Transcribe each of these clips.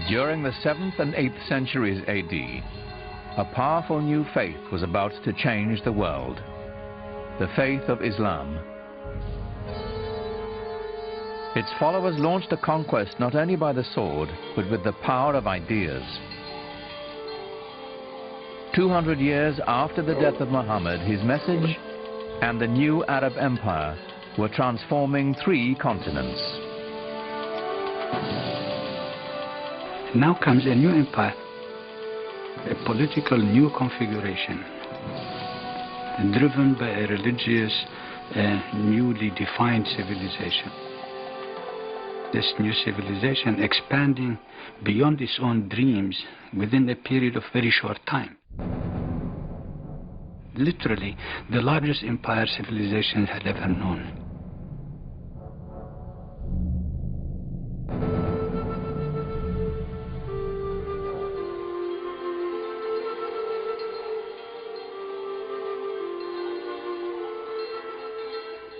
During the 7th and 8th centuries AD, a powerful new faith was about to change the world, the faith of Islam. Its followers launched a conquest not only by the sword, but with the power of ideas. 200 years after the death of Muhammad, his message and the new Arab Empire were transforming 3 continents. Now comes a new empire, a political new configuration, driven by a religious, newly defined civilization. This new civilization expanding beyond its own dreams within a period of very short time. Literally, the largest empire civilization had ever known.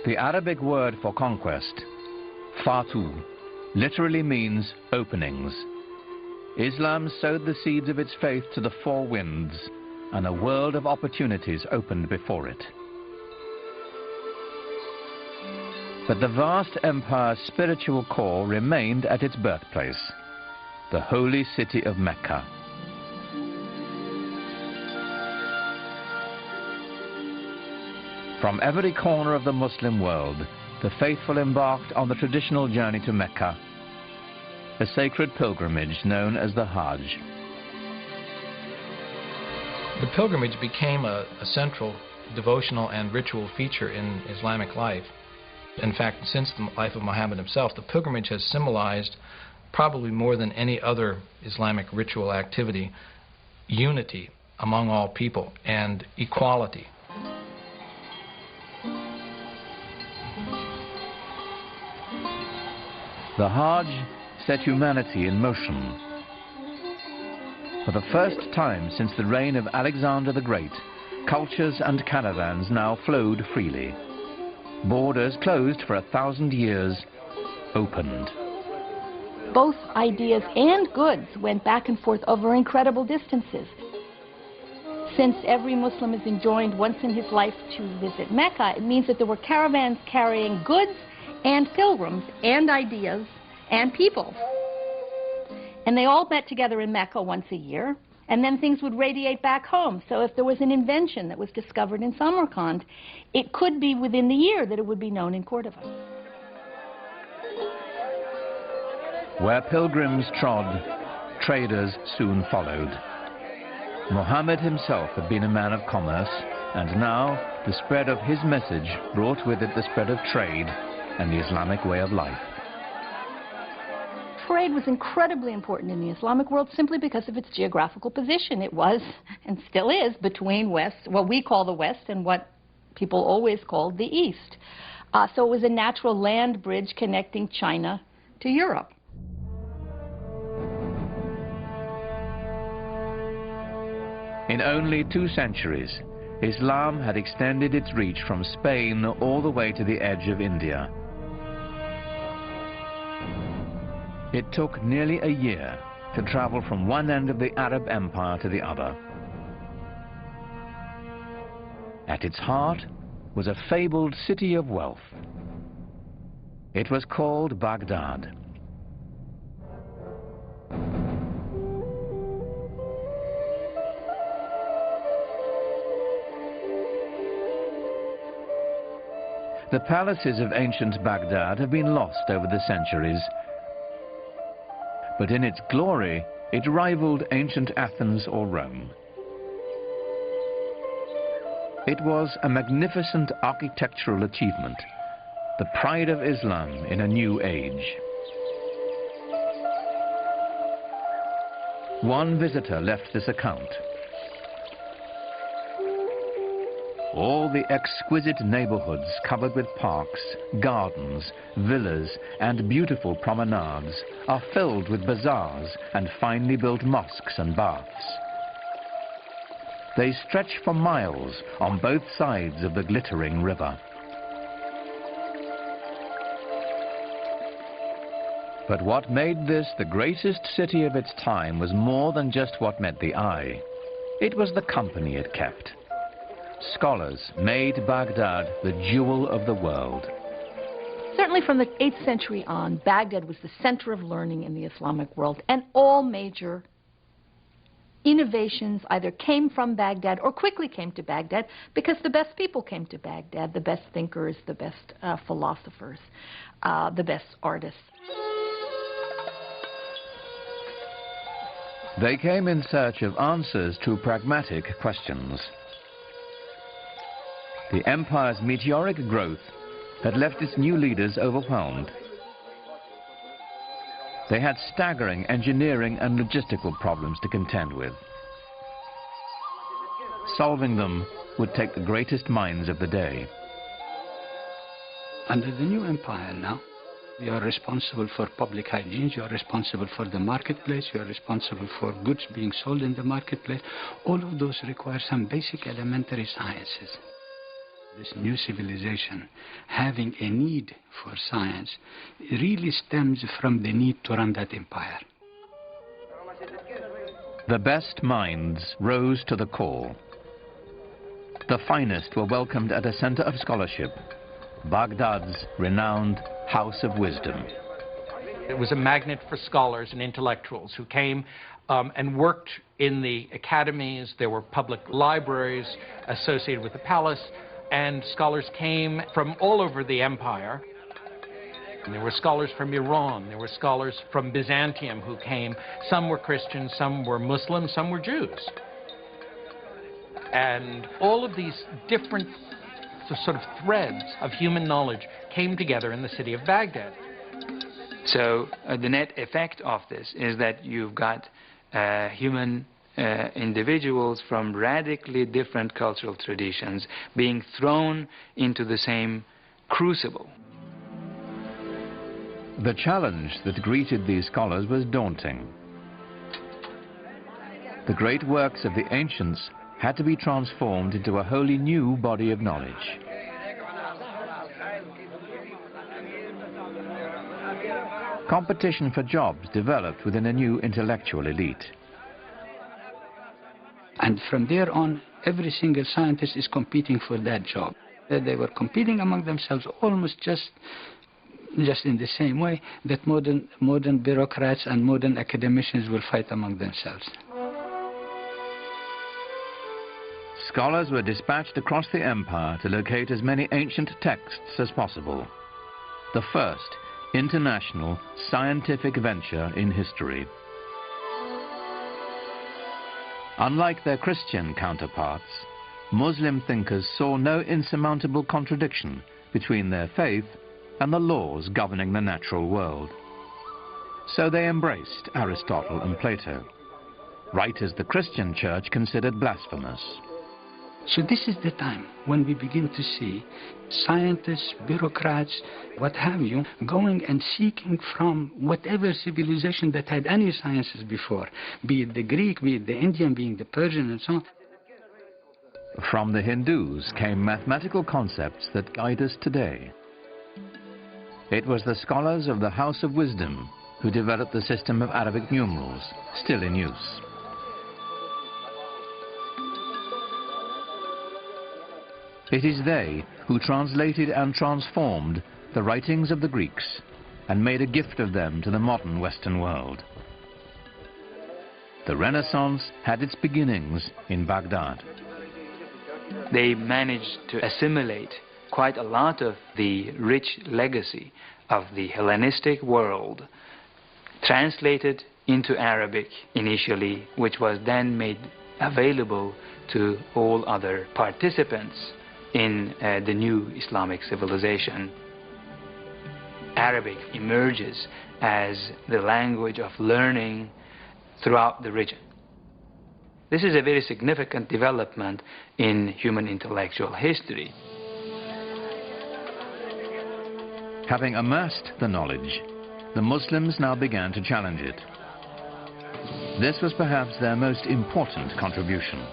The Arabic word for conquest, fatu, literally means openings. Islam sowed the seeds of its faith to the 4 winds, and a world of opportunities opened before it. But the vast empire's spiritual core remained at its birthplace, the holy city of Mecca. From every corner of the Muslim world, the faithful embarked on the traditional journey to Mecca, a sacred pilgrimage known as the Hajj. The pilgrimage became a central devotional and ritual feature in Islamic life. In fact, since the life of Muhammad himself, the pilgrimage has symbolized, probably more than any other Islamic ritual activity, unity among all people and equality. The Hajj set humanity in motion. For the first time since the reign of Alexander the Great, cultures and caravans now flowed freely. Borders closed for 1,000 years opened. Both ideas and goods went back and forth over incredible distances. Since every Muslim is enjoined once in his life to visit Mecca, it means that there were caravans carrying goods and pilgrims and ideas and people. And they all met together in Mecca once a year, and then things would radiate back home. So if there was an invention that was discovered in Samarkand, it could be within the year that it would be known in Cordova. Where pilgrims trod, traders soon followed. Muhammad himself had been a man of commerce, and now the spread of his message brought with it the spread of trade and the Islamic way of life. Trade was incredibly important in the Islamic world simply because of its geographical position. It was, and still is, between West, what we call the West, and what people always called the East. So it was a natural land bridge connecting China to Europe. In only 2 centuries, Islam had extended its reach from Spain all the way to the edge of India. It took nearly a year to travel from one end of the Arab Empire to the other. At its heart was a fabled city of wealth. It was called Baghdad. The palaces of ancient Baghdad have been lost over the centuries, but in its glory, it rivaled ancient Athens or Rome. It was a magnificent architectural achievement, the pride of Islam in a new age. One visitor left this account. All the exquisite neighborhoods covered with parks, gardens, villas, and beautiful promenades are filled with bazaars and finely built mosques and baths. They stretch for miles on both sides of the glittering river. But what made this the greatest city of its time was more than just what met the eye. It was the company it kept. Scholars made Baghdad the jewel of the world. Certainly from the 8th century on, Baghdad was the center of learning in the Islamic world, and all major innovations either came from Baghdad or quickly came to Baghdad because the best people came to Baghdad, the best thinkers, the best philosophers, the best artists. They came in search of answers to pragmatic questions. The empire's meteoric growth had left its new leaders overwhelmed. They had staggering engineering and logistical problems to contend with. Solving them would take the greatest minds of the day. Under the new empire now, you are responsible for public hygiene, you are responsible for the marketplace, you are responsible for goods being sold in the marketplace. All of those require some basic elementary sciences. This new civilization, having a need for science, really stems from the need to run that empire. The best minds rose to the call. The finest were welcomed at a center of scholarship, Baghdad's renowned House of Wisdom. It was a magnet for scholars and intellectuals who came and worked in the academies. There were public libraries associated with the palace, and scholars came from all over the empire. And there were scholars from Iran, there were scholars from Byzantium who came. Some were Christians, some were Muslims, some were Jews. And all of these different sort of threads of human knowledge came together in the city of Baghdad. So the net effect of this is that you've got human individuals from radically different cultural traditions being thrown into the same crucible. The challenge that greeted these scholars was daunting. The great works of the ancients had to be transformed into a wholly new body of knowledge. Competition for jobs developed within a new intellectual elite. And from there on, every single scientist is competing for that job. They were competing among themselves almost just in the same way that modern bureaucrats and modern academicians will fight among themselves. Scholars were dispatched across the empire to locate as many ancient texts as possible. The first international scientific venture in history. Unlike their Christian counterparts, Muslim thinkers saw no insurmountable contradiction between their faith and the laws governing the natural world. So they embraced Aristotle and Plato, writers the Christian church considered blasphemous. So this is the time when we begin to see scientists, bureaucrats, what have you, going and seeking from whatever civilization that had any sciences before, be it the Greek, be it the Indian, be it the Persian, and so on. From the Hindus came mathematical concepts that guide us today. It was the scholars of the House of Wisdom who developed the system of Arabic numerals, still in use. It is they who translated and transformed the writings of the Greeks and made a gift of them to the modern Western world. The Renaissance had its beginnings in Baghdad. They managed to assimilate quite a lot of the rich legacy of the Hellenistic world, translated into Arabic initially, which was then made available to all other participants in the new Islamic civilization. Arabic emerges as the language of learning throughout the region. This is a very significant development in human intellectual history. Having amassed the knowledge, the Muslims now began to challenge it. This was perhaps their most important contribution.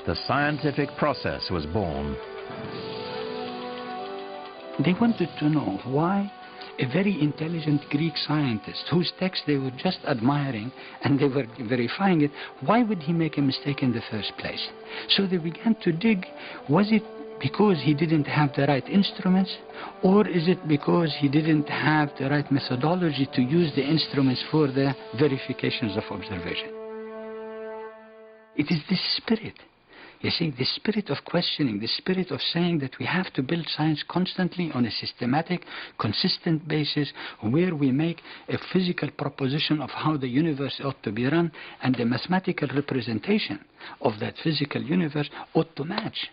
The scientific process was born. They wanted to know why a very intelligent Greek scientist whose text they were just admiring and they were verifying it. Why would he make a mistake in the first place? So they began to dig. Was it because he didn't have the right instruments, or is it because he didn't have the right methodology to use the instruments for the verifications of observation? It is this spirit. You see, the spirit of questioning, the spirit of saying that we have to build science constantly on a systematic, consistent basis where we make a physical proposition of how the universe ought to be run, and the mathematical representation of that physical universe ought to match.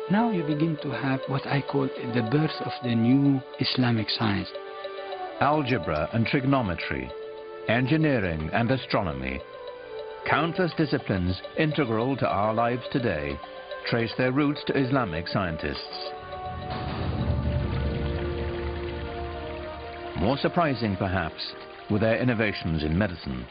Now you begin to have what I call the birth of the new Islamic science. Algebra and trigonometry, engineering and astronomy, countless disciplines integral to our lives today, trace their roots to Islamic scientists. More surprising, perhaps, were their innovations in medicine.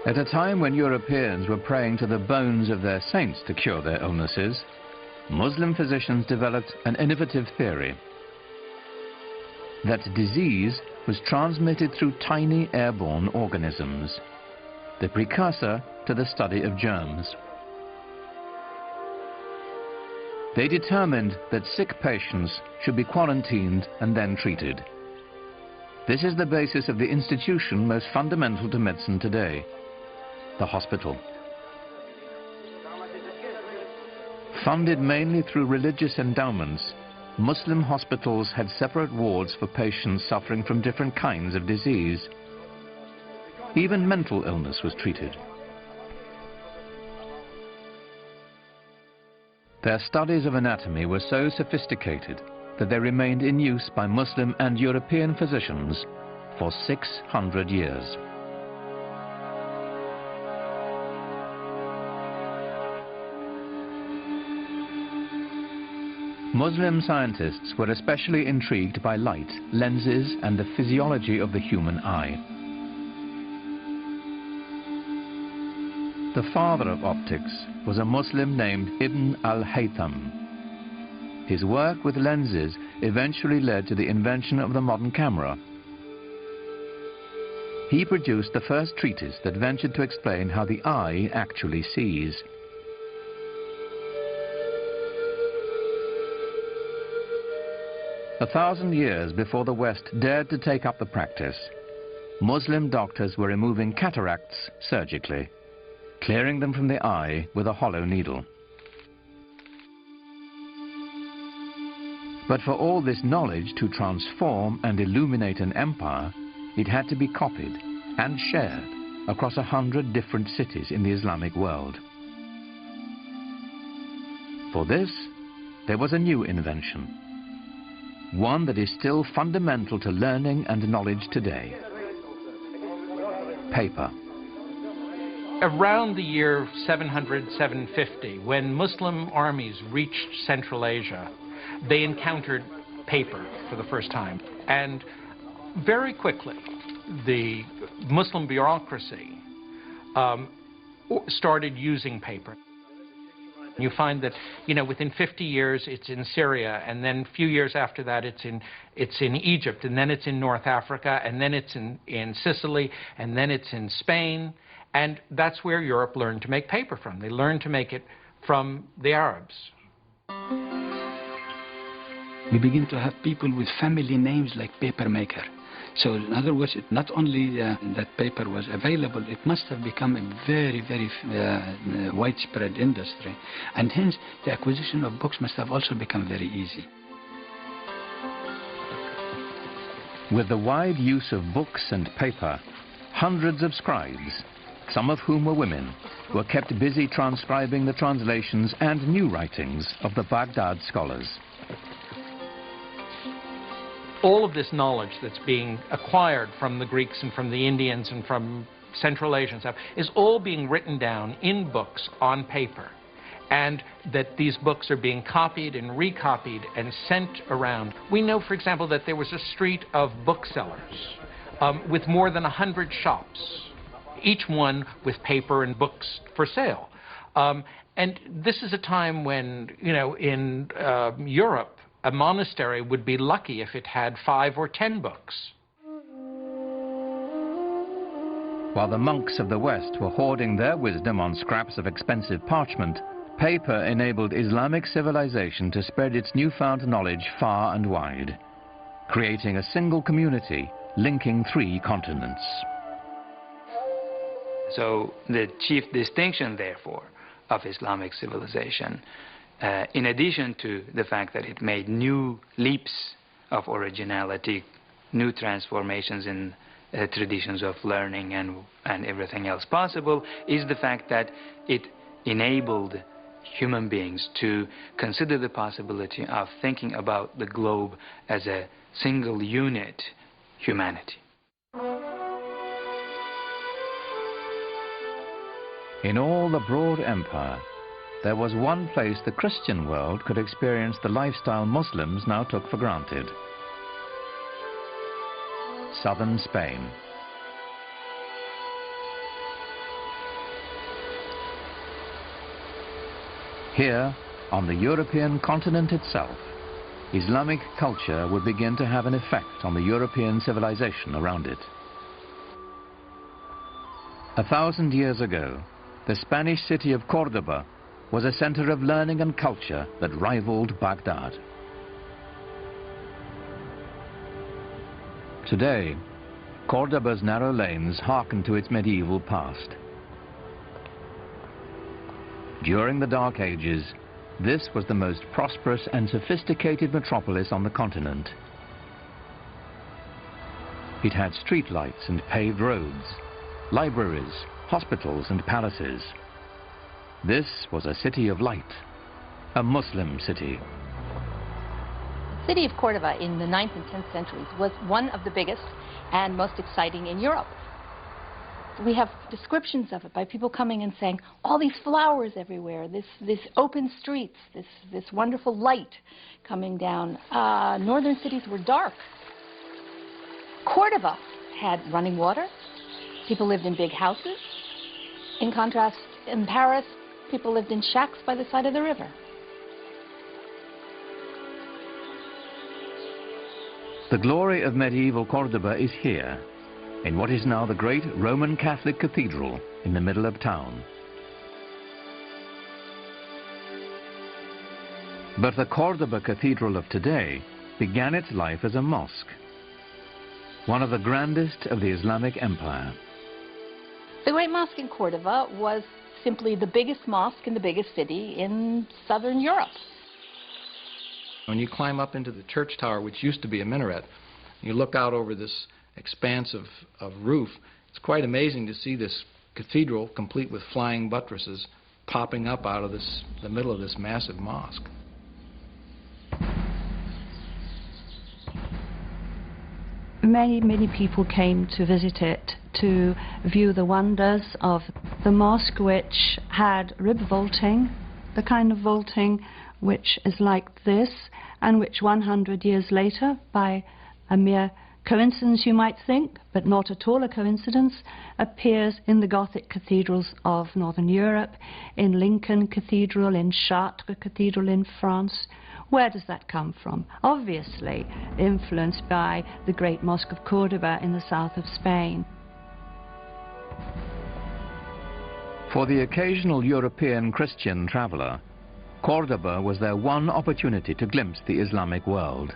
At a time when Europeans were praying to the bones of their saints to cure their illnesses, Muslim physicians developed an innovative theory that disease was transmitted through tiny airborne organisms, the precursor to the study of germs. They determined that sick patients should be quarantined and then treated. This is the basis of the institution most fundamental to medicine today, the hospital. Funded mainly through religious endowments, Muslim hospitals had separate wards for patients suffering from different kinds of disease. Even mental illness was treated. Their studies of anatomy were so sophisticated that they remained in use by Muslim and European physicians for 600 years. Muslim scientists were especially intrigued by light, lenses, and the physiology of the human eye. The father of optics was a Muslim named Ibn al-Haytham. His work with lenses eventually led to the invention of the modern camera. He produced the first treatise that ventured to explain how the eye actually sees. A 1,000 years before the West dared to take up the practice, Muslim doctors were removing cataracts surgically, clearing them from the eye with a hollow needle. But for all this knowledge to transform and illuminate an empire, it had to be copied and shared across 100 different cities in the Islamic world. For this, there was a new invention, one that is still fundamental to learning and knowledge today: paper. Around the year 700-750, when Muslim armies reached Central Asia, they encountered paper for the first time. And very quickly, the Muslim bureaucracy started using paper. You find that, within 50 years it's in Syria, and then a few years after that it's in Egypt, and then it's in North Africa, and then it's in Sicily, and then it's in Spain. And that's where Europe learned to make paper from. They learned to make it from the Arabs. You begin to have people with family names like papermaker. So in other words, not only that paper was available, it must have become a very, very widespread industry. And hence, the acquisition of books must have also become very easy. With the wide use of books and paper, hundreds of scribes, some of whom were women, were kept busy transcribing the translations and new writings of the Baghdad scholars. All of this knowledge that's being acquired from the Greeks and from the Indians and from Central Asia and stuff is all being written down in books on paper, and that these books are being copied and recopied and sent around. We know, for example, that there was a street of booksellers with more than 100 shops, each one with paper and books for sale. And this is a time when, in Europe, a monastery would be lucky if it had 5 or 10 books. While the monks of the West were hoarding their wisdom on scraps of expensive parchment, paper enabled Islamic civilization to spread its newfound knowledge far and wide, creating a single community linking 3 continents. So the chief distinction, therefore, of Islamic civilization, in addition to the fact that it made new leaps of originality, new transformations in traditions of learning and everything else possible, is the fact that it enabled human beings to consider the possibility of thinking about the globe as a single unit, humanity. In all the broad empire, there was one place the Christian world could experience the lifestyle Muslims now took for granted: southern Spain. Here, on the European continent itself, Islamic culture would begin to have an effect on the European civilization around it. 1,000 years ago, the Spanish city of Cordova was a center of learning and culture that rivaled Baghdad. Today, Cordoba's narrow lanes hearken to its medieval past. During the Dark Ages, this was the most prosperous and sophisticated metropolis on the continent. It had streetlights and paved roads, libraries, hospitals and palaces. This was a city of light, a Muslim city. The city of Cordova in the 9th and 10th centuries was one of the biggest and most exciting in Europe. We have descriptions of it by people coming and saying, all these flowers everywhere, this open streets, this wonderful light coming down. Northern cities were dark. Cordova had running water. People lived in big houses. In contrast, in Paris, people lived in shacks by the side of the river. The glory of medieval Cordova is here, in what is now the great Roman Catholic cathedral in the middle of town. But the Cordova Cathedral of today began its life as a mosque, one of the grandest of the Islamic Empire. The Great Mosque in Cordova was simply the biggest mosque in the biggest city in southern Europe. When you climb up into the church tower, which used to be a minaret, you look out over this expanse of roof, it's quite amazing to see this cathedral, complete with flying buttresses, popping up out of the middle of this massive mosque. Many people came to visit it to view the wonders of the mosque, which had rib vaulting, the kind of vaulting which is like this, and which 100 years later, by a mere coincidence you might think, but not at all a coincidence, appears in the Gothic cathedrals of Northern Europe, in Lincoln Cathedral, in Chartres Cathedral in France. Where does that come from? Obviously influenced by the Great Mosque of Cordova in the south of Spain. For the occasional European Christian traveler, Cordova was their one opportunity to glimpse the Islamic world.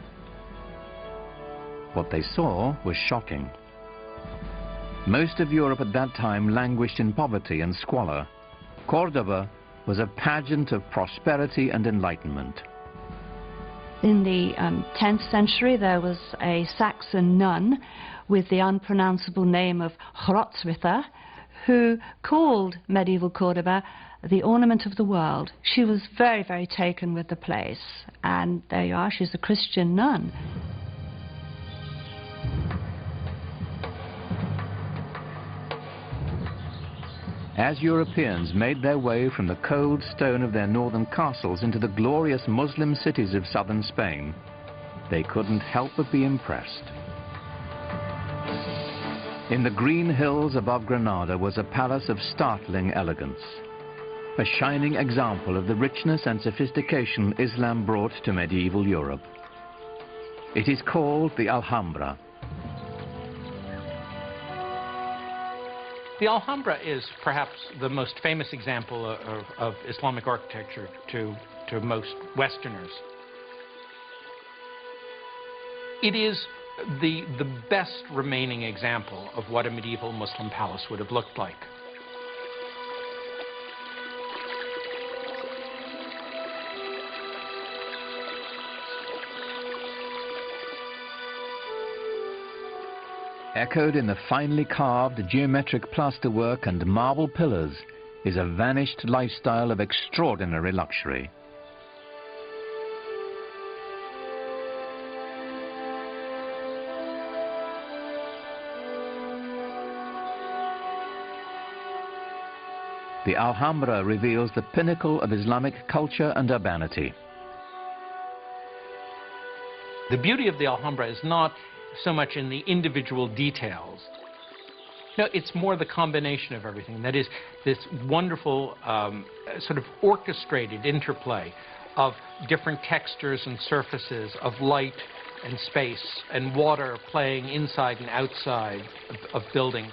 What they saw was shocking. Most of Europe at that time languished in poverty and squalor. Cordova was a pageant of prosperity and enlightenment. In the 10th century, there was a Saxon nun with the unpronounceable name of Hrotswitha, who called medieval Cordova the ornament of the world. She was very, very taken with the place. And there you are, she's a Christian nun. As Europeans made their way from the cold stone of their northern castles into the glorious Muslim cities of southern Spain, they couldn't help but be impressed. In the green hills above Granada was a palace of startling elegance. a shining example of the richness and sophistication Islam brought to medieval Europe. It is called the Alhambra. The Alhambra is perhaps the most famous example of Islamic architecture to most Westerners. It is the best remaining example of what a medieval Muslim palace would have looked like. Echoed in the finely carved geometric plasterwork and marble pillars is a vanished lifestyle of extraordinary luxury. The Alhambra reveals the pinnacle of Islamic culture and urbanity. The beauty of the Alhambra is not so much in the individual details. No, it's more the combination of everything. That is, this wonderful sort of orchestrated interplay of different textures and surfaces, of light and space and water playing inside and outside of buildings.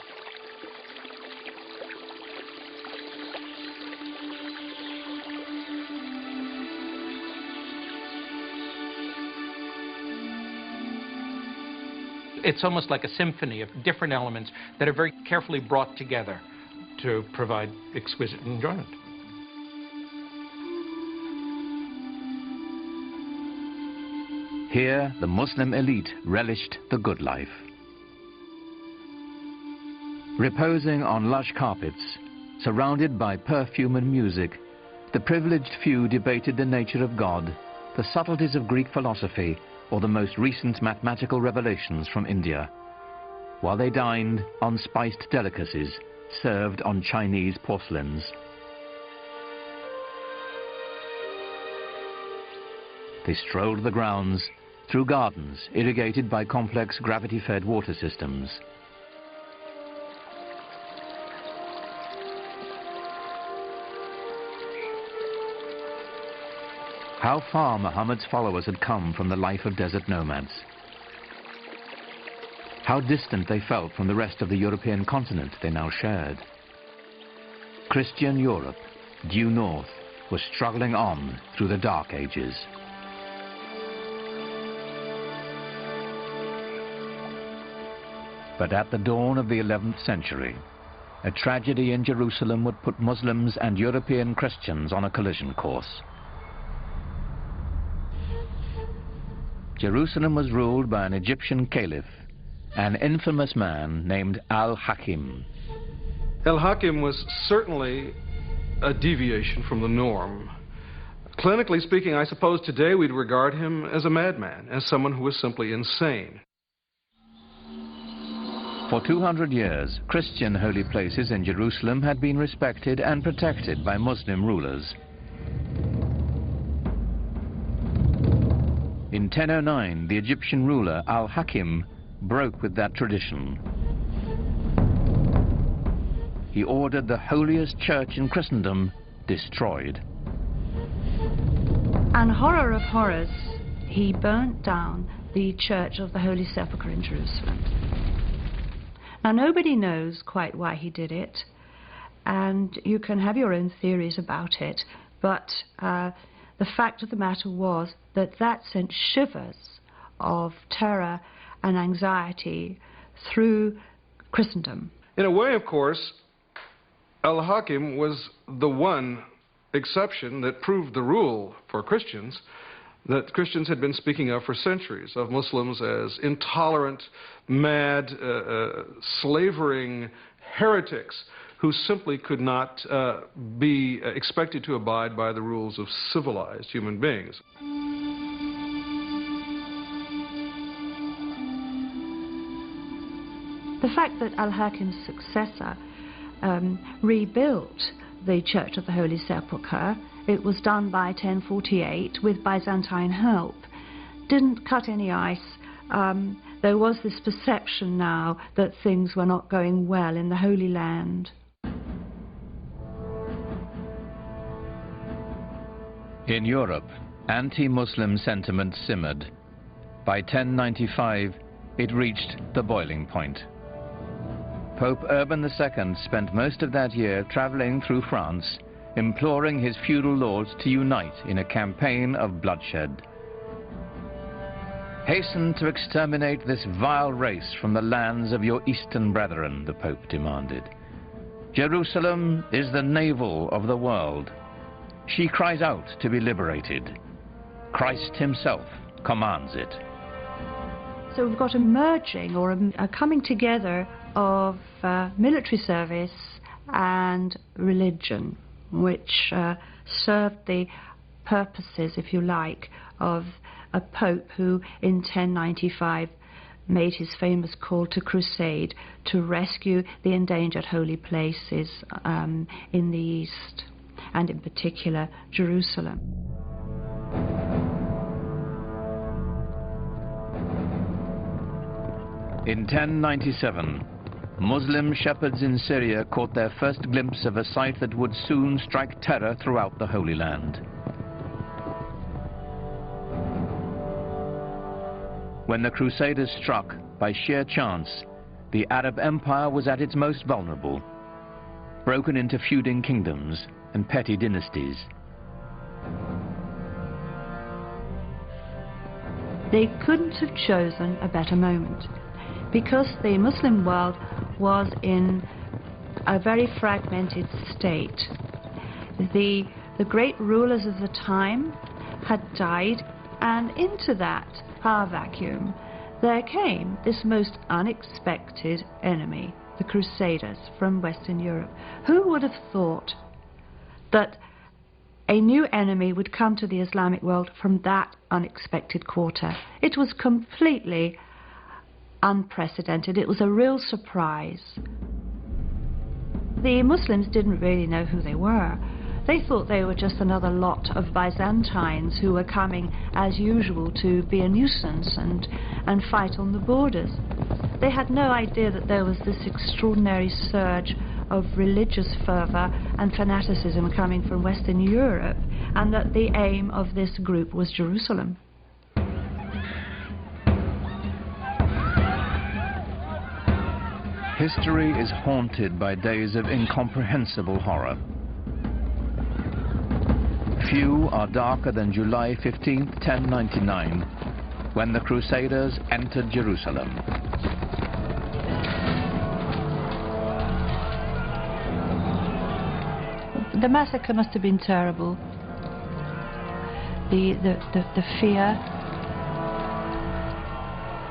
It's almost like a symphony of different elements that are very carefully brought together to provide exquisite enjoyment. Here, the Muslim elite relished the good life. Reposing on lush carpets, surrounded by perfume and music, the privileged few debated the nature of God, the subtleties of Greek philosophy, or the most recent mathematical revelations from India, while they dined on spiced delicacies served on Chinese porcelains. They strolled the grounds through gardens irrigated by complex gravity-fed water systems. How far Muhammad's followers had come from the life of desert nomads. How distant they felt from the rest of the European continent they now shared. Christian Europe, due north, was struggling on through the Dark Ages. But at the dawn of the 11th century, a tragedy in Jerusalem would put Muslims and European Christians on a collision course. Jerusalem was ruled by an Egyptian caliph, an infamous man named Al-Hakim. Al-Hakim was certainly a deviation from the norm. Clinically speaking, I suppose today we'd regard him as a madman, as someone who was simply insane. For 200 years, Christian holy places in Jerusalem had been respected and protected by Muslim rulers. In 1009, the Egyptian ruler Al-Hakim broke with that tradition. He ordered the holiest church in Christendom destroyed. And horror of horrors, he burnt down the Church of the Holy Sepulchre in Jerusalem. Now, nobody knows quite why he did it, and you can have your own theories about it, but the fact of the matter was that that sent shivers of terror and anxiety through Christendom. In a way, of course, Al-Hakim was the one exception that proved the rule for Christians that Christians had been speaking of for centuries, of Muslims as intolerant, mad, slavering heretics who simply could not be expected to abide by the rules of civilized human beings. The fact that Al-Hakim's successor rebuilt the Church of the Holy Sepulchre, it was done by 1048 with Byzantine help, didn't cut any ice. There was this perception now that things were not going well in the Holy Land. In Europe, anti-Muslim sentiment simmered. By 1095, it reached the boiling point. Pope Urban II spent most of that year traveling through France, imploring his feudal lords to unite in a campaign of bloodshed. Hasten to exterminate this vile race from the lands of your eastern brethren, the Pope demanded. Jerusalem is the navel of the world. She cries out to be liberated. Christ himself commands it. So we've got a merging or a coming together of military service and religion, which served the purposes, if you like, of a pope who in 1095 made his famous call to crusade to rescue the endangered holy places in the east, and in particular Jerusalem. In 1097, Muslim shepherds in Syria caught their first glimpse of a sight that would soon strike terror throughout the Holy Land. When the Crusaders struck, by sheer chance, the Arab Empire was at its most vulnerable, broken into feuding kingdoms and petty dynasties. They couldn't have chosen a better moment, because the Muslim world was in a very fragmented state. The great rulers of the time had died, and into that power vacuum there came this most unexpected enemy, the Crusaders from Western Europe. Who would have thought that a new enemy would come to the Islamic world from that unexpected quarter? It was completely unprecedented. It was a real surprise. The Muslims didn't really know who they were. They thought they were just another lot of Byzantines who were coming as usual to be a nuisance and fight on the borders. They had no idea that there was this extraordinary surge of religious fervor and fanaticism coming from Western Europe, and that the aim of this group was Jerusalem. History is haunted by days of incomprehensible horror. Few are darker than July 15, 1099, when the Crusaders entered Jerusalem. The massacre must have been terrible. The fear,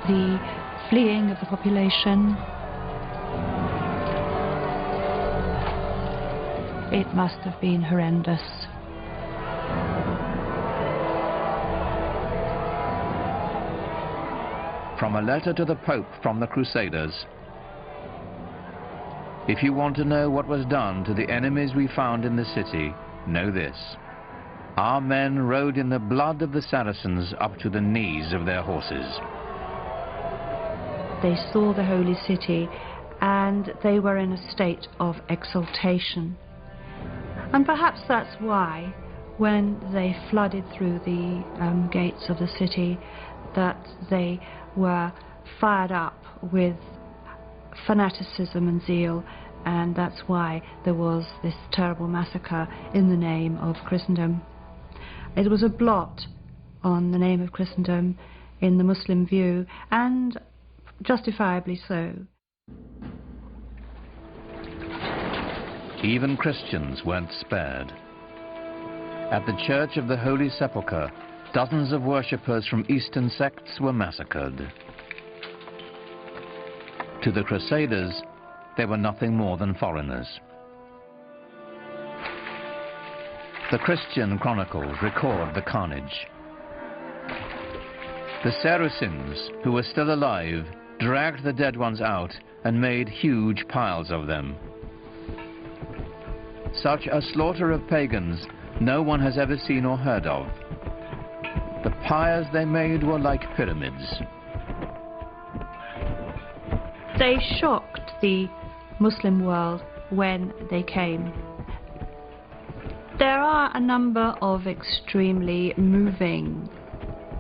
the fleeing of the population. It must have been horrendous. From a letter to the Pope from the Crusaders. If you want to know what was done to the enemies we found in the city, know this. Our men rode in the blood of the Saracens up to the knees of their horses. They saw the holy city and they were in a state of exultation. And perhaps that's why, when they flooded through the gates of the city, that they were fired up with fanaticism and zeal, and that's why there was this terrible massacre in the name of Christendom. It was a blot on the name of Christendom in the Muslim view, and justifiably so. Even Christians weren't spared. At the Church of the Holy Sepulchre, dozens of worshippers from Eastern sects were massacred. To the Crusaders, they were nothing more than foreigners. The Christian chronicles record the carnage. The Saracens, who were still alive, dragged the dead ones out and made huge piles of them. Such a slaughter of pagans no one has ever seen or heard of. The pyres they made were like pyramids. They shocked the Muslim world when they came. There are a number of extremely moving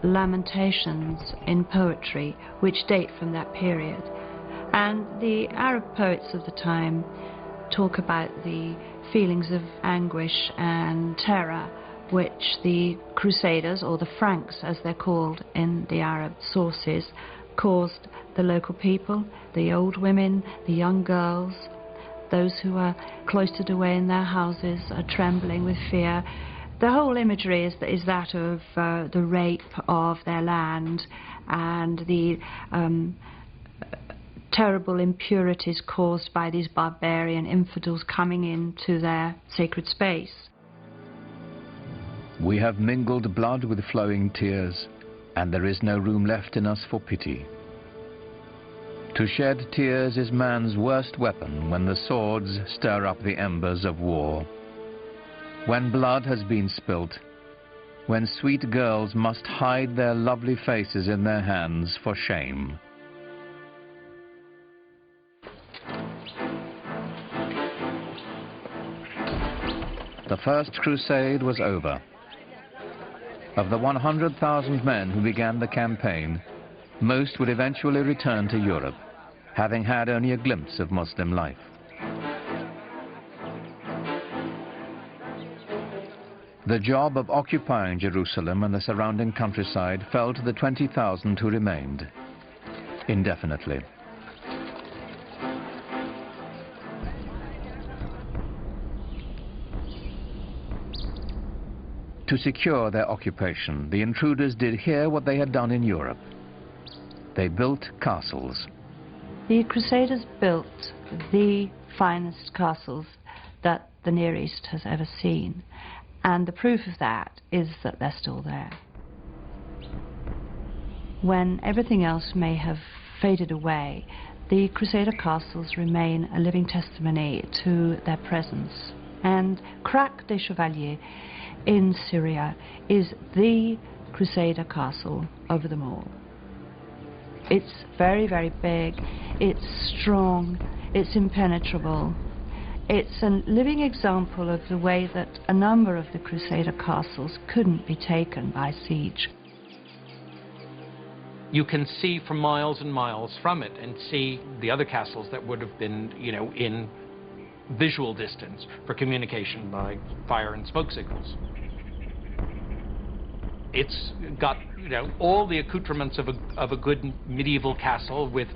lamentations in poetry which date from that period. And the Arab poets of the time talk about the feelings of anguish and terror which the Crusaders, or the Franks as they're called in the Arab sources, caused the local people, the old women, the young girls, those who are cloistered away in their houses are trembling with fear. The whole imagery is that of the rape of their land and the terrible impurities caused by these barbarian infidels coming into their sacred space. We have mingled blood with flowing tears, and there is no room left in us for pity. To shed tears is man's worst weapon when the swords stir up the embers of war. When blood has been spilt, when sweet girls must hide their lovely faces in their hands for shame. The First Crusade was over. Of the 100,000 men who began the campaign, most would eventually return to Europe, having had only a glimpse of Muslim life. The job of occupying Jerusalem and the surrounding countryside fell to the 20,000 who remained, indefinitely. To secure their occupation, the intruders did here what they had done in Europe. They built castles. The Crusaders built the finest castles that the Near East has ever seen, and the proof of that is that they're still there. When everything else may have faded away, the Crusader castles remain a living testimony to their presence. And Crac des Chevaliers in Syria is the Crusader castle over them all. It's very, very big, it's strong, it's impenetrable. It's a living example of the way that a number of the Crusader castles couldn't be taken by siege. You can see for miles and miles from it and see the other castles that would have been, you know, in visual distance for communication by fire and smoke signals. It's got, you know, all the accoutrements of a good medieval castle, with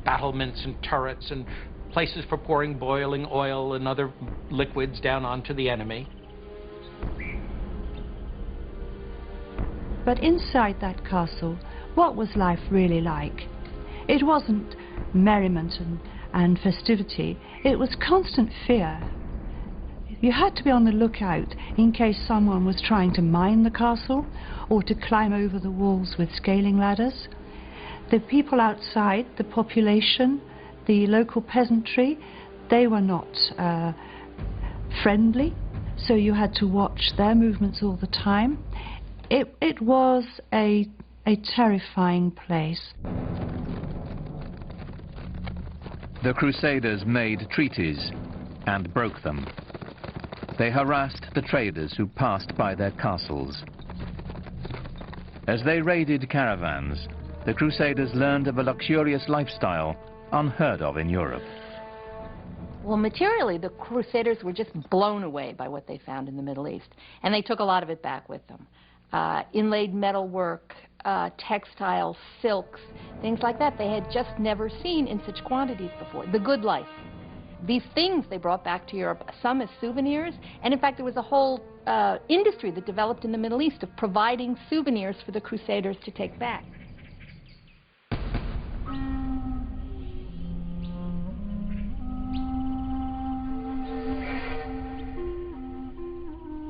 battlements and turrets and places for pouring boiling oil and other liquids down onto the enemy. But inside that castle, what was life really like? It wasn't merriment and festivity, it was constant fear. You had to be on the lookout in case someone was trying to mine the castle or to climb over the walls with scaling ladders. The people outside, the population, the local peasantry, they were not friendly, so you had to watch their movements all the time. It was a terrifying place. The Crusaders made treaties and broke them. They harassed the traders who passed by their castles. As they raided caravans, the Crusaders learned of a luxurious lifestyle unheard of in Europe. Well, materially, the Crusaders were just blown away by what they found in the Middle East, and they took a lot of it back with them. Inlaid metalwork, textiles, silks, things like that they had just never seen in such quantities before. The good life. These things they brought back to Europe, some as souvenirs, and in fact there was a whole industry that developed in the Middle East of providing souvenirs for the Crusaders to take back.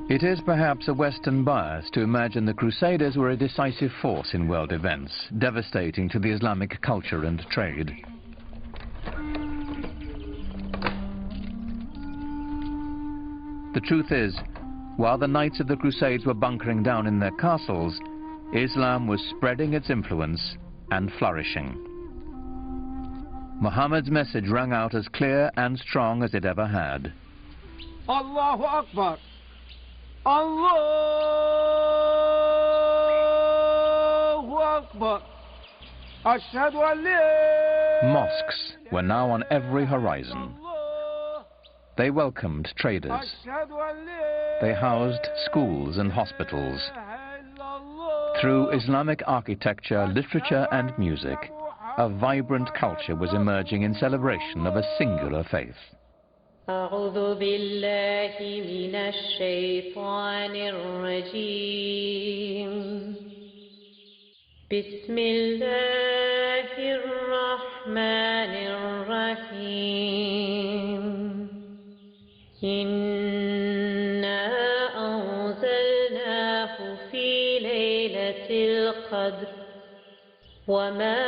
It is perhaps a Western bias to imagine the Crusaders were a decisive force in world events, devastating to the Islamic culture and trade. The truth is, while the knights of the Crusades were bunkering down in their castles, Islam was spreading its influence and flourishing. Muhammad's message rang out as clear and strong as it ever had. Allahu Akbar! Mosques were now on every horizon. They welcomed traders. They housed schools and hospitals. Through Islamic architecture, literature and music, a vibrant culture was emerging in celebration of a singular faith. أعوذ بالله من الشيطان الرجيم بسم الله الرحمن الرحيم إنا أنزلناه في ليلة القدر وما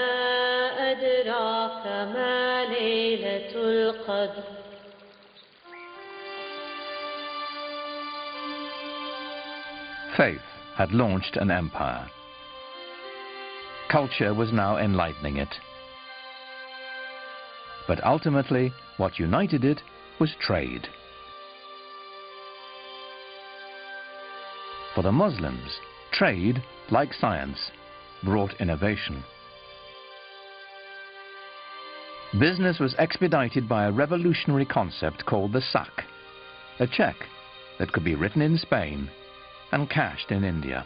أدراك ما ليلة القدر Faith had launched an empire. Culture was now enlightening it. But ultimately, what united it was trade. For the Muslims, trade, like science, brought innovation. Business was expedited by a revolutionary concept called the sak, a cheque that could be written in Spain and cashed in India.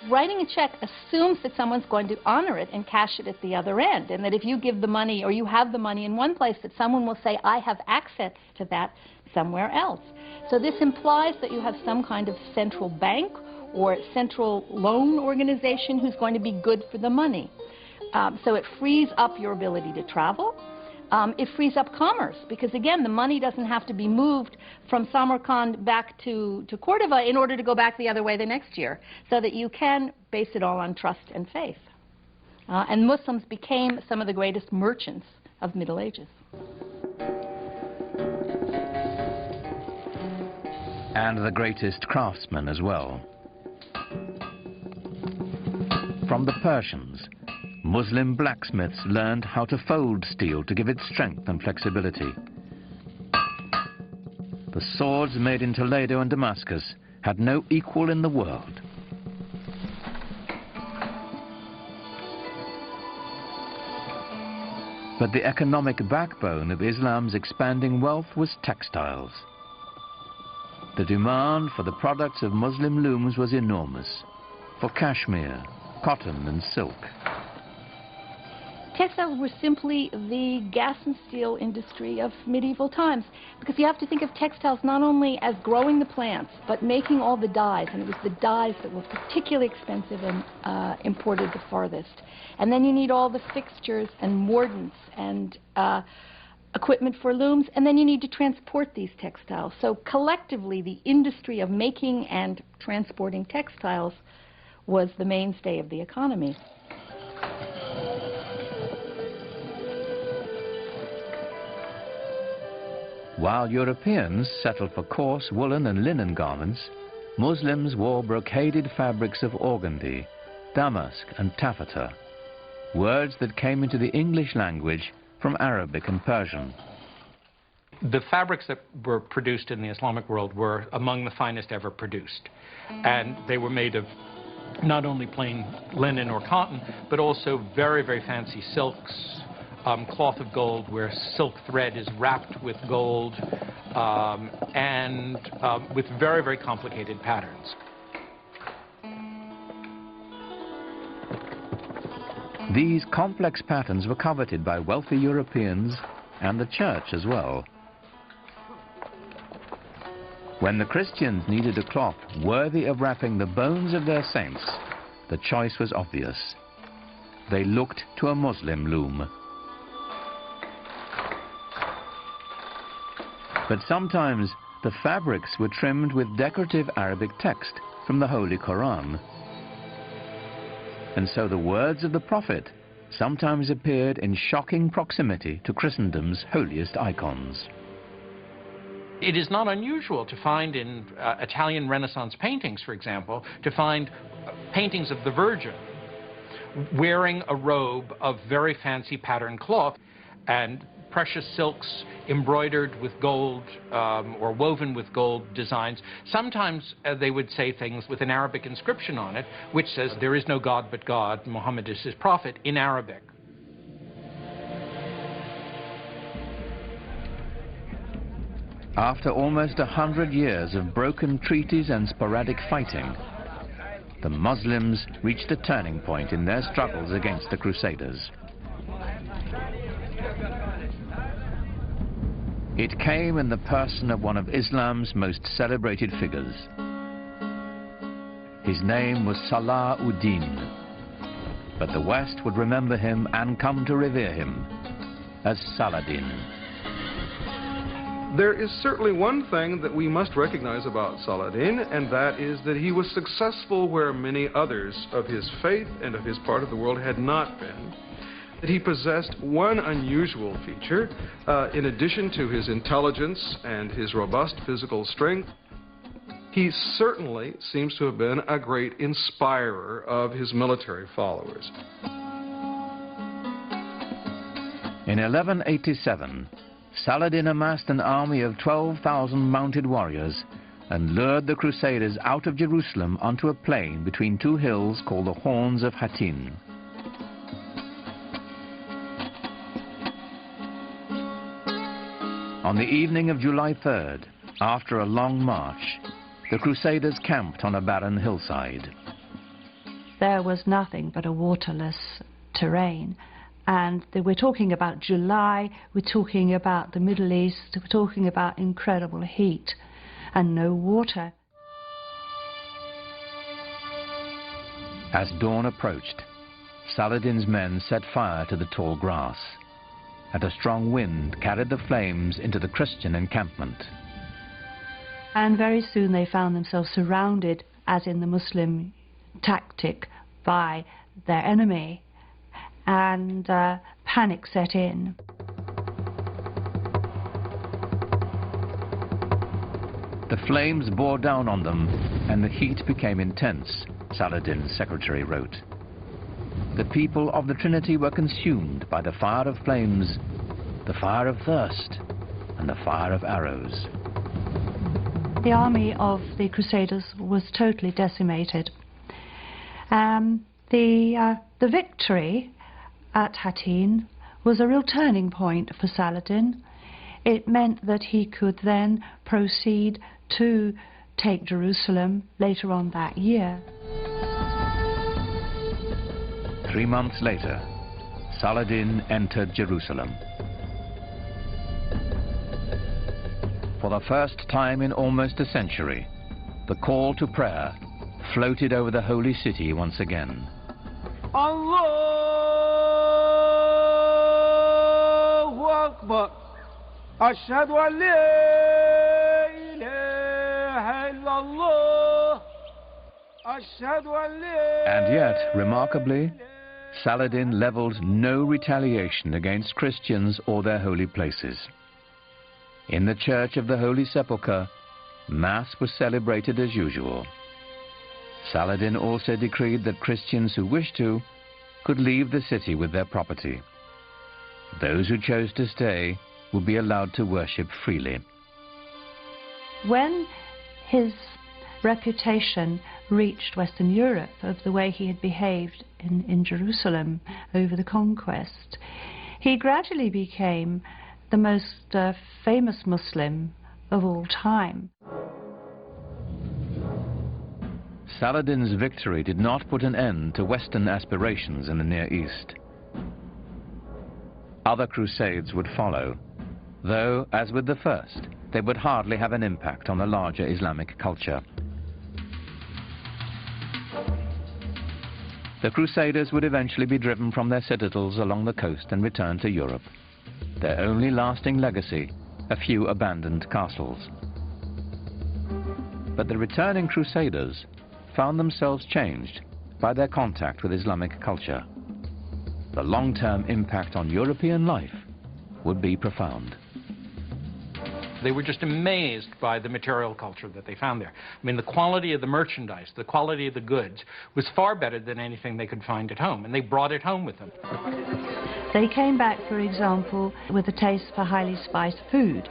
Writing a check assumes that someone's going to honor it and cash it at the other end, and that if you give the money or you have the money in one place, that someone will say, I have access to that somewhere else. So this implies that you have some kind of central bank or central loan organization who's going to be good for the money. So it frees up your ability to travel. It frees up commerce, because again, the money doesn't have to be moved from Samarkand back to Cordova in order to go back the other way the next year, so that you can base it all on trust and faith. And Muslims became some of the greatest merchants of Middle Ages. And the greatest craftsmen as well. From the Persians, Muslim blacksmiths learned how to fold steel to give it strength and flexibility. The swords made in Toledo and Damascus had no equal in the world. But the economic backbone of Islam's expanding wealth was textiles. The demand for the products of Muslim looms was enormous, for cashmere, cotton and silk. Textiles were simply the gas and steel industry of medieval times, because you have to think of textiles not only as growing the plants, but making all the dyes, and it was the dyes that were particularly expensive and imported the farthest. And then you need all the fixtures and mordants and equipment for looms, and then you need to transport these textiles. So collectively, the industry of making and transporting textiles was the mainstay of the economy. While Europeans settled for coarse woolen and linen garments, Muslims wore brocaded fabrics of organdie, damask and taffeta, words that came into the English language from Arabic and Persian. The fabrics that were produced in the Islamic world were among the finest ever produced. And they were made of not only plain linen or cotton, but also very, very fancy silks, cloth of gold where silk thread is wrapped with gold, and with very, very complicated patterns. These complex patterns were coveted by wealthy Europeans and the church as well. When the Christians needed a cloth worthy of wrapping the bones of their saints, the choice was obvious. They looked to a Muslim loom. But sometimes the fabrics were trimmed with decorative Arabic text from the Holy Quran. And so the words of the Prophet sometimes appeared in shocking proximity to Christendom's holiest icons. It is not unusual to find in Italian Renaissance paintings, for example, to find paintings of the Virgin wearing a robe of very fancy patterned cloth, and precious silks embroidered with gold or woven with gold designs. Sometimes they would say things with an Arabic inscription on it, which says, "There is no God but God, Muhammad is his prophet," in Arabic. After almost 100 years of broken treaties and sporadic fighting, the Muslims reached a turning point in their struggles against the Crusaders. It came in the person of one of Islam's most celebrated figures. His name was Salah ud-Din, but the West would remember him and come to revere him as Saladin. There is certainly one thing that we must recognize about Saladin, and that is that he was successful where many others of his faith and of his part of the world had not been. That he possessed one unusual feature, in addition to his intelligence and his robust physical strength. He certainly seems to have been a great inspirer of his military followers. In 1187, Saladin amassed an army of 12,000 mounted warriors and lured the Crusaders out of Jerusalem onto a plain between two hills called the Horns of Hattin. On the evening of July 3rd, after a long march, the Crusaders camped on a barren hillside. There was nothing but a waterless terrain. And we're talking about July, we're talking about the Middle East, we're talking about incredible heat and no water. As dawn approached, Saladin's men set fire to the tall grass, and a strong wind carried the flames into the Christian encampment. And very soon they found themselves surrounded, as in the Muslim tactic, by their enemy. And panic set in. The flames bore down on them, and the heat became intense, Saladin's secretary wrote. The people of the Trinity were consumed by the fire of flames, the fire of thirst, and the fire of arrows. The army of the Crusaders was totally decimated. The victory at Hattin was a real turning point for Saladin. It meant that he could then proceed to take Jerusalem later on that year. 3 months later, Saladin entered Jerusalem. For the first time in almost a century, the call to prayer floated over the holy city once again. Allahu Akbar, Ashhadu an la ilaha illallah, Ashhadu an la. And yet, remarkably, Saladin leveled no retaliation against Christians or their holy places. In the Church of the Holy Sepulchre, Mass was celebrated as usual. Saladin also decreed that Christians who wished to could leave the city with their property. Those who chose to stay would be allowed to worship freely. When his reputation reached Western Europe of the way he had behaved in Jerusalem over the conquest, he gradually became the most famous Muslim of all time. Saladin's victory did not put an end to Western aspirations in the Near East. Other crusades would follow, though, as with the first, they would hardly have an impact on the larger Islamic culture. The Crusaders would eventually be driven from their citadels along the coast and return to Europe. Their only lasting legacy, a few abandoned castles. But the returning Crusaders found themselves changed by their contact with Islamic culture. The long-term impact on European life would be profound. They were just amazed by the material culture that they found there. I mean, the quality of the merchandise, the quality of the goods was far better than anything they could find at home, and they brought it home with them. They came back, for example, with a taste for highly spiced food.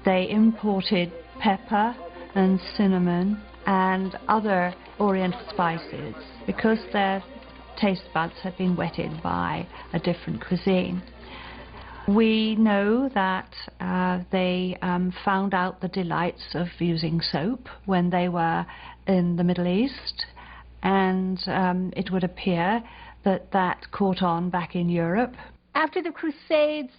They imported pepper and cinnamon and other Oriental spices because their taste buds had been whetted by a different cuisine. We know that they found out the delights of using soap when they were in the Middle East, and it would appear that that caught on back in Europe. After the Crusades,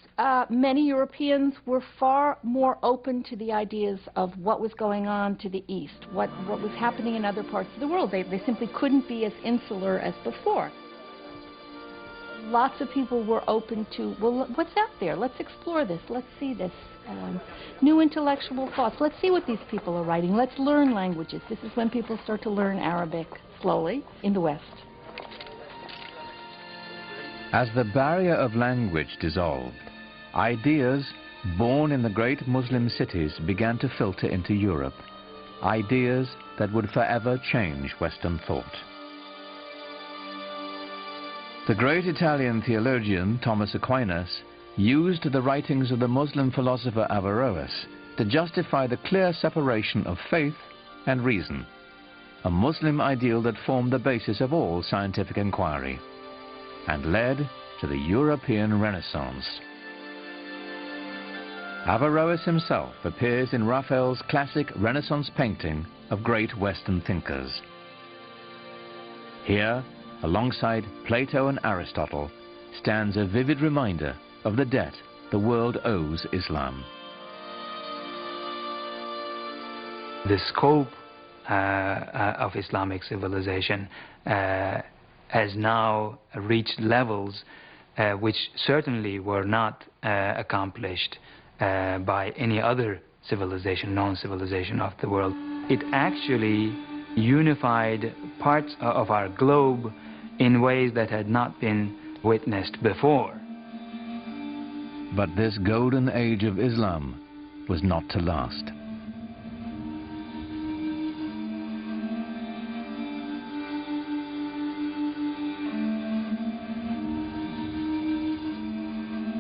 many Europeans were far more open to the ideas of what was going on to the east, what was happening in other parts of the world. They simply couldn't be as insular as before. Lots of people were open to, well, what's out there? Let's explore this. Let's see this. New intellectual thoughts. Let's see what these people are writing. Let's learn languages. This is when people start to learn Arabic slowly in the West. As the barrier of language dissolved, ideas born in the great Muslim cities began to filter into Europe, ideas that would forever change Western thought. The great Italian theologian Thomas Aquinas used the writings of the Muslim philosopher Averroes to justify the clear separation of faith and reason, a Muslim ideal that formed the basis of all scientific inquiry and led to the European Renaissance. Averroes himself appears in Raphael's classic Renaissance painting of great Western thinkers. Here, alongside Plato and Aristotle, stands a vivid reminder of the debt the world owes Islam. The scope of Islamic civilization has now reached levels which certainly were not accomplished by any other civilization, known civilization of the world. It actually unified parts of our globe in ways that had not been witnessed before. But this golden age of Islam was not to last.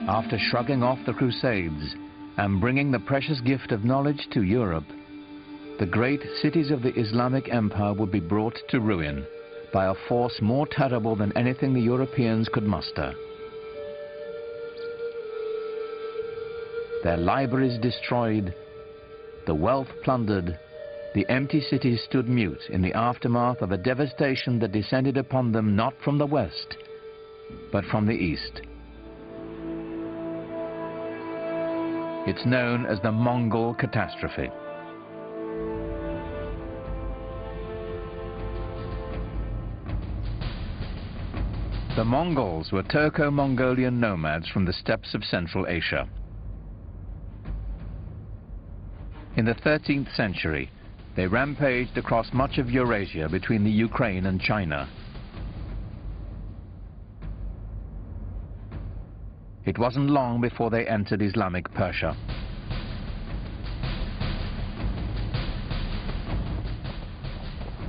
After shrugging off the Crusades and bringing the precious gift of knowledge to Europe, the great cities of the Islamic Empire would be brought to ruin by a force more terrible than anything the Europeans could muster. Their libraries destroyed, the wealth plundered, the empty cities stood mute in the aftermath of a devastation that descended upon them not from the west, but from the east. It's known as the Mongol Catastrophe. The Mongols were Turco-Mongolian nomads from the steppes of Central Asia. In the 13th century, they rampaged across much of Eurasia between the Ukraine and China. It wasn't long before they entered Islamic Persia.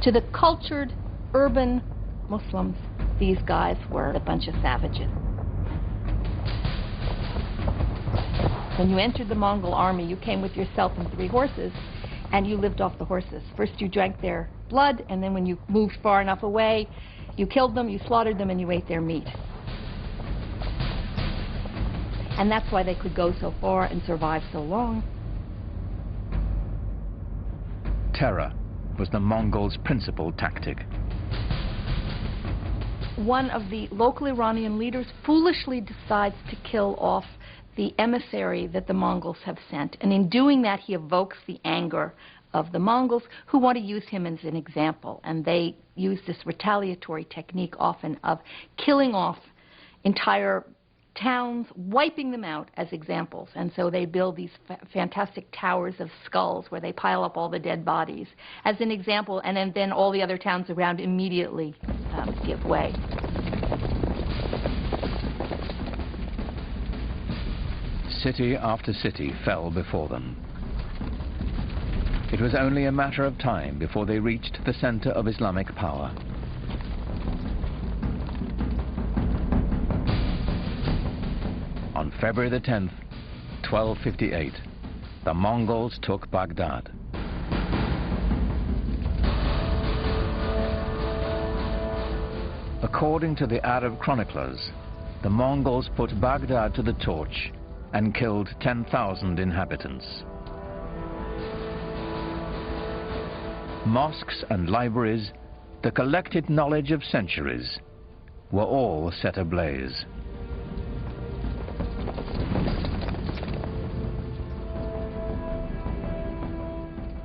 To the cultured, urban Muslims, these guys were a bunch of savages. When you entered the Mongol army, you came with yourself and 3 horses, and you lived off the horses. First you drank their blood, and then when you moved far enough away, you killed them, you slaughtered them, and you ate their meat. And that's why they could go so far and survive so long. Terror was the Mongols' principal tactic. One of the local Iranian leaders foolishly decides to kill off the emissary that the Mongols have sent. And in doing that, he evokes the anger of the Mongols, who want to use him as an example. And they use this retaliatory technique often of killing off entire towns, wiping them out as examples. And so they build these fantastic towers of skulls where they pile up all the dead bodies as an example, and then all the other towns around immediately give way. City after city fell before them. It was only a matter of time before they reached the center of Islamic power. On February the 10th, 1258, the Mongols took Baghdad. According to the Arab chroniclers, the Mongols put Baghdad to the torch and killed 10,000 inhabitants. Mosques and libraries, the collected knowledge of centuries, were all set ablaze.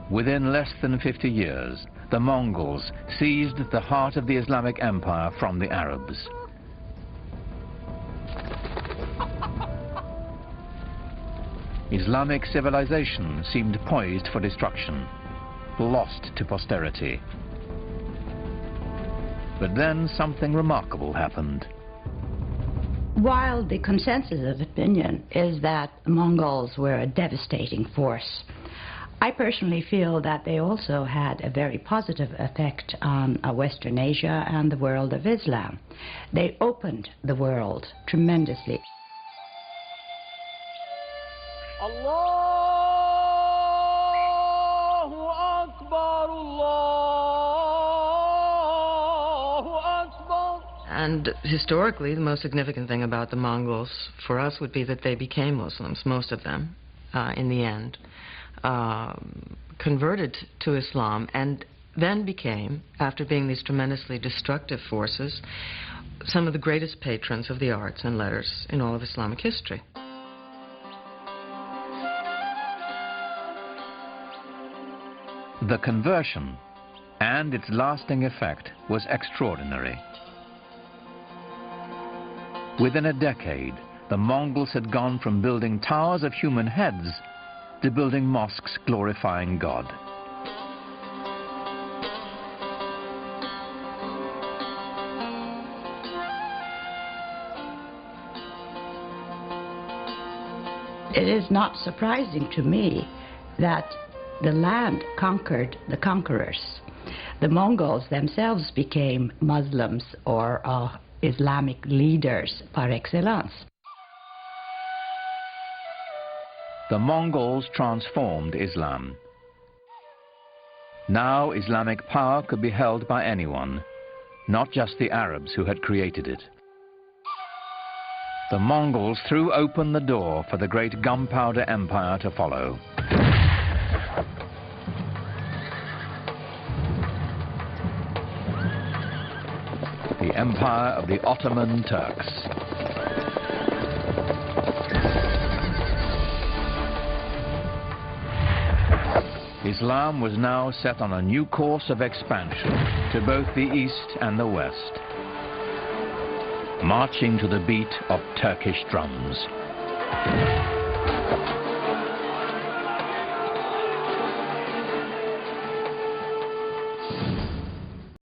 Within less than 50 years, the Mongols seized the heart of the Islamic Empire from the Arabs. Islamic civilization seemed poised for destruction, lost to posterity. But then something remarkable happened. While the consensus of opinion is that the Mongols were a devastating force, I personally feel that they also had a very positive effect on Western Asia and the world of Islam. They opened the world tremendously. Allahu Akbar, Allahu Akbar. And historically, the most significant thing about the Mongols for us would be that they became Muslims, most of them, in the end. Converted to Islam and then became, after being these tremendously destructive forces, some of the greatest patrons of the arts and letters in all of Islamic history. The conversion and its lasting effect was extraordinary. Within a decade, the Mongols had gone from building towers of human heads to building mosques glorifying God. It is not surprising to me that the land conquered the conquerors. The Mongols themselves became Muslims or Islamic leaders par excellence. The Mongols transformed Islam. Now Islamic power could be held by anyone, not just the Arabs who had created it. The Mongols threw open the door for the great gunpowder empire to follow. The empire of the Ottoman Turks. Islam was now set on a new course of expansion to both the east and the west, marching to the beat of Turkish drums.